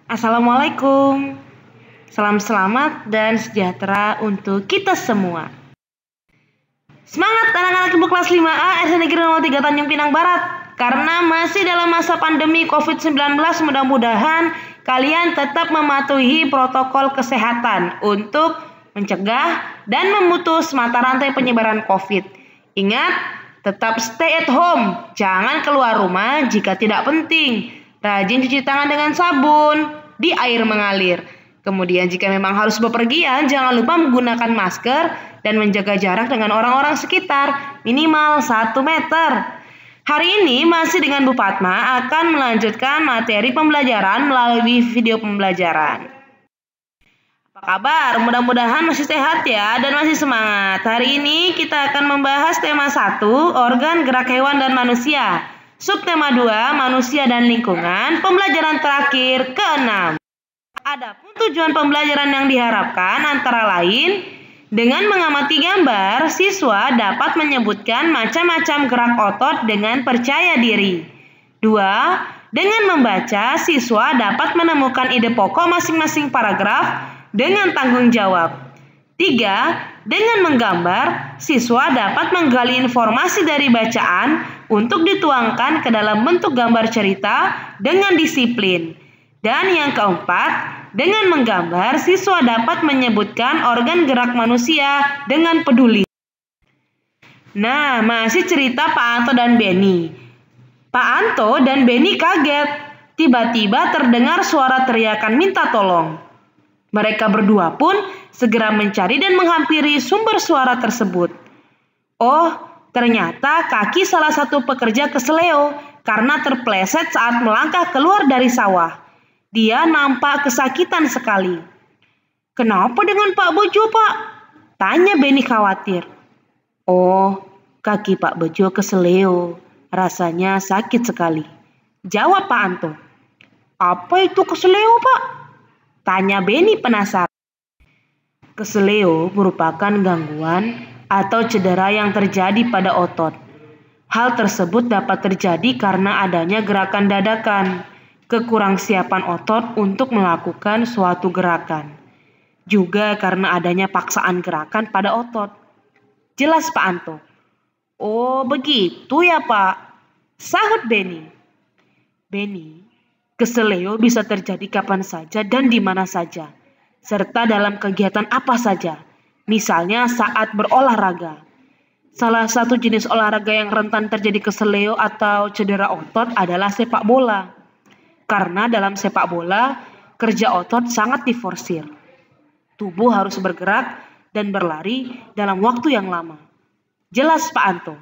Assalamualaikum. Salam selamat dan sejahtera untuk kita semua. Semangat anak-anak ibu kelas 5A SD Negeri 03 Tanjung Pinang Barat. Karena masih dalam masa pandemi COVID-19, mudah-mudahan kalian tetap mematuhi protokol kesehatan untuk mencegah dan memutus mata rantai penyebaran COVID. Ingat, tetap stay at home. Jangan keluar rumah jika tidak penting. Rajin cuci tangan dengan sabun di air mengalir. Kemudian jika memang harus bepergian, jangan lupa menggunakan masker dan menjaga jarak dengan orang-orang sekitar minimal 1 meter. Hari ini masih dengan Bu Fatma akan melanjutkan materi pembelajaran melalui video pembelajaran. Apa kabar? Mudah-mudahan masih sehat ya dan masih semangat. Hari ini kita akan membahas tema 1, organ gerak hewan dan manusia. Subtema 2, manusia dan lingkungan. Pembelajaran terakhir ke-6. Adapun tujuan pembelajaran yang diharapkan antara lain, dengan mengamati gambar, siswa dapat menyebutkan macam-macam gerak otot dengan percaya diri. 2. Dengan membaca, siswa dapat menemukan ide pokok masing-masing paragraf dengan tanggung jawab. 3. Dengan menggambar, siswa dapat menggali informasi dari bacaan untuk dituangkan ke dalam bentuk gambar cerita dengan disiplin. Dan yang keempat, dengan menggambar, siswa dapat menyebutkan organ gerak manusia dengan peduli. Nah, masih cerita Pak Anto dan Benny. Pak Anto dan Benny kaget. Tiba-tiba terdengar suara teriakan minta tolong. Mereka berdua pun segera mencari dan menghampiri sumber suara tersebut. Oh, ternyata kaki salah satu pekerja keseleo karena terpleset saat melangkah keluar dari sawah. Dia nampak kesakitan sekali. "Kenapa dengan Pak Bejo, Pak?" tanya Benny khawatir. "Oh, kaki Pak Bejo keseleo. Rasanya sakit sekali," jawab Pak Anto. "Apa itu keseleo, Pak?" tanya Benny penasaran. Keseleo merupakan gangguan atau cedera yang terjadi pada otot. Hal tersebut dapat terjadi karena adanya gerakan dadakan, kekurangsiapan otot untuk melakukan suatu gerakan, juga karena adanya paksaan gerakan pada otot. Jelas Pak Anto. "Oh begitu ya Pak," sahut Benny. "Benny, keseleo bisa terjadi kapan saja dan di mana saja, serta dalam kegiatan apa saja, misalnya saat berolahraga. Salah satu jenis olahraga yang rentan terjadi keseleo atau cedera otot adalah sepak bola. Karena dalam sepak bola, kerja otot sangat diforsir. Tubuh harus bergerak dan berlari dalam waktu yang lama." Jelas Pak Anto.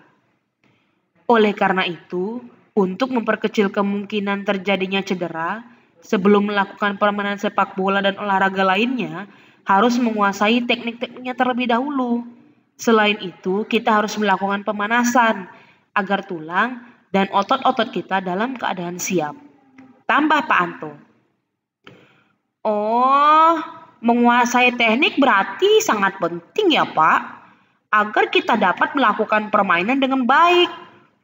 Oleh karena itu, untuk memperkecil kemungkinan terjadinya cedera, sebelum melakukan permainan sepak bola dan olahraga lainnya, harus menguasai teknik-tekniknya terlebih dahulu. Selain itu, kita harus melakukan pemanasan agar tulang dan otot-otot kita dalam keadaan siap. Tambah Pak Anto. "Oh, menguasai teknik berarti sangat penting ya Pak, agar kita dapat melakukan permainan dengan baik.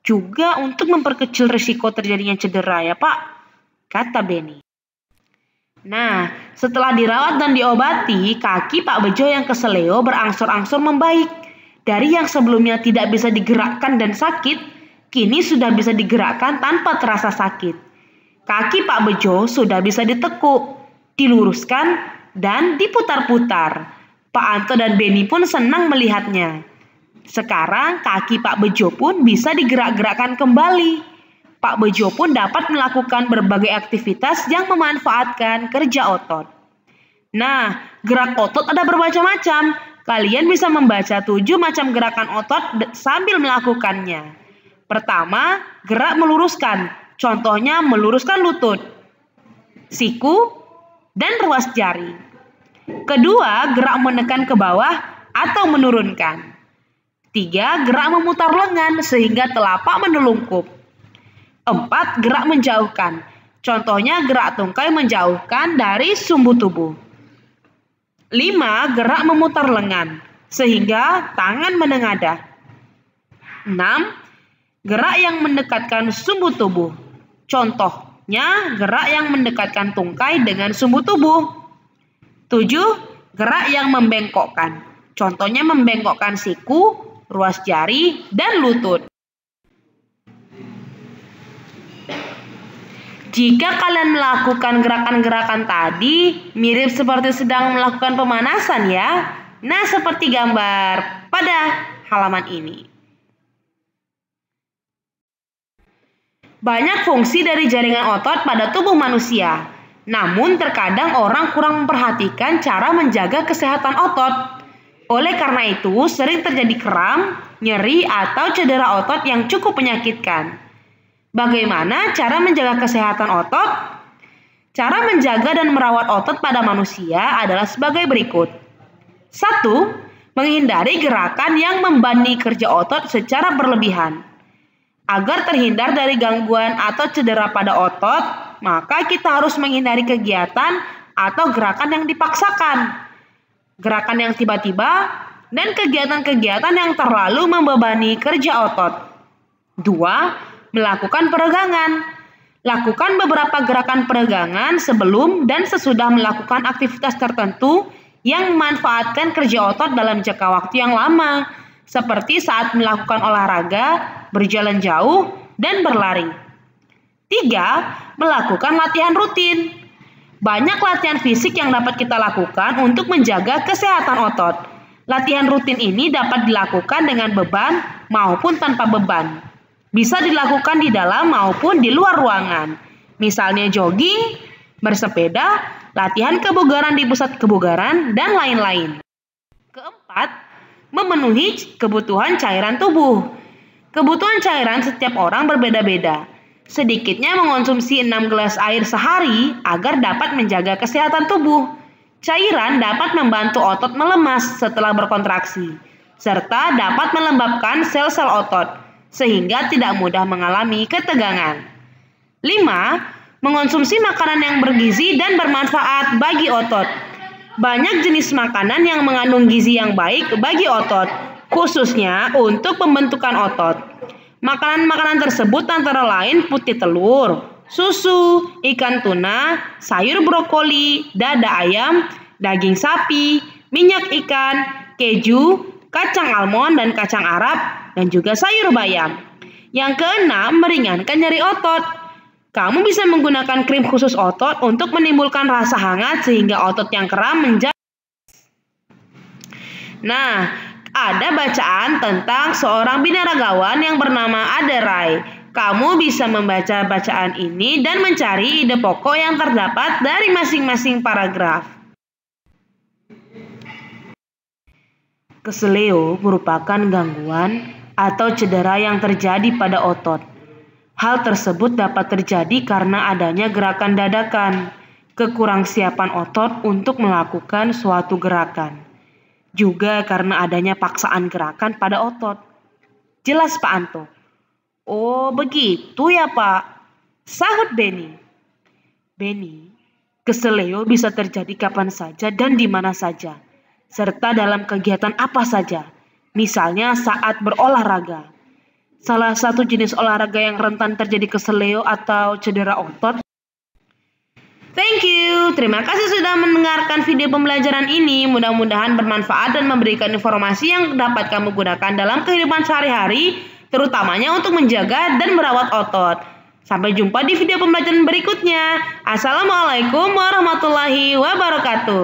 Juga untuk memperkecil risiko terjadinya cedera ya Pak," kata Benny. Nah, setelah dirawat dan diobati, kaki Pak Bejo yang keseleo berangsur-angsur membaik. Dari yang sebelumnya tidak bisa digerakkan dan sakit, kini sudah bisa digerakkan tanpa terasa sakit. Kaki Pak Bejo sudah bisa ditekuk, diluruskan, dan diputar-putar. Pak Anto dan Benny pun senang melihatnya. Sekarang kaki Pak Bejo pun bisa digerak-gerakkan kembali. Pak Bejo pun dapat melakukan berbagai aktivitas yang memanfaatkan kerja otot. Nah, gerak otot ada bermacam-macam. Kalian bisa membaca 7 macam gerakan otot sambil melakukannya. Pertama, gerak meluruskan. Contohnya meluruskan lutut, siku, dan ruas jari. Kedua, gerak menekan ke bawah atau menurunkan. 3, gerak memutar lengan sehingga telapak menelungkup. 4, gerak menjauhkan. Contohnya gerak tungkai menjauhkan dari sumbu tubuh. 5, gerak memutar lengan sehingga tangan menengadah. 6, gerak yang mendekatkan sumbu tubuh. Contoh, Nya, gerak yang mendekatkan tungkai dengan sumbu tubuh. 7. Gerak yang membengkokkan. Contohnya membengkokkan siku, ruas jari, dan lutut. Jika kalian melakukan gerakan-gerakan tadi, mirip seperti sedang melakukan pemanasan ya. Nah, seperti gambar pada halaman ini. Banyak fungsi dari jaringan otot pada tubuh manusia. Namun terkadang orang kurang memperhatikan cara menjaga kesehatan otot. Oleh karena itu, sering terjadi kram, nyeri, atau cedera otot yang cukup menyakitkan. Bagaimana cara menjaga kesehatan otot? Cara menjaga dan merawat otot pada manusia adalah sebagai berikut. 1. Menghindari gerakan yang membebani kerja otot secara berlebihan. Agar terhindar dari gangguan atau cedera pada otot, maka kita harus menghindari kegiatan atau gerakan yang dipaksakan, gerakan yang tiba-tiba, dan kegiatan-kegiatan yang terlalu membebani kerja otot. 2. Melakukan peregangan. Lakukan beberapa gerakan peregangan sebelum dan sesudah melakukan aktivitas tertentu yang memanfaatkan kerja otot dalam jangka waktu yang lama, seperti saat melakukan olahraga, berjalan jauh, dan berlari. 3. Melakukan latihan rutin. Banyak latihan fisik yang dapat kita lakukan untuk menjaga kesehatan otot. Latihan rutin ini dapat dilakukan dengan beban maupun tanpa beban. Bisa dilakukan di dalam maupun di luar ruangan. Misalnya jogging, bersepeda, latihan kebugaran di pusat kebugaran, dan lain-lain. 4. Memenuhi kebutuhan cairan tubuh. Kebutuhan cairan setiap orang berbeda-beda. Sedikitnya mengonsumsi 6 gelas air sehari agar dapat menjaga kesehatan tubuh. Cairan dapat membantu otot melemas setelah berkontraksi, serta dapat melembabkan sel-sel otot, sehingga tidak mudah mengalami ketegangan. 5. Mengonsumsi makanan yang bergizi dan bermanfaat bagi otot. Banyak jenis makanan yang mengandung gizi yang baik bagi otot, khususnya untuk pembentukan otot. Makanan-makanan tersebut antara lain putih telur, susu, ikan tuna, sayur brokoli, dada ayam, daging sapi, minyak ikan, keju, kacang almond dan kacang Arab, dan juga sayur bayam. Yang keenam, meringankan nyeri otot. Kamu bisa menggunakan krim khusus otot untuk menimbulkan rasa hangat sehingga otot yang kram menjadi. Nah, ada bacaan tentang seorang binaragawan yang bernama Aderai. Kamu bisa membaca bacaan ini dan mencari ide pokok yang terdapat dari masing-masing paragraf. Keseleo merupakan gangguan atau cedera yang terjadi pada otot. Hal tersebut dapat terjadi karena adanya gerakan dadakan, kekurangsiapan otot untuk melakukan suatu gerakan. Juga karena adanya paksaan gerakan pada otot. Jelas Pak Anto? Oh begitu ya Pak, sahut Benny. Benny, keseleo bisa terjadi kapan saja dan di mana saja, serta dalam kegiatan apa saja, misalnya saat berolahraga. Salah satu jenis olahraga yang rentan terjadi keseleo atau cedera otot. Thank you, terima kasih sudah mendengarkan video pembelajaran ini. Mudah-mudahan bermanfaat dan memberikan informasi yang dapat kamu gunakan dalam kehidupan sehari-hari, terutamanya untuk menjaga dan merawat otot. Sampai jumpa di video pembelajaran berikutnya. Assalamualaikum warahmatullahi wabarakatuh.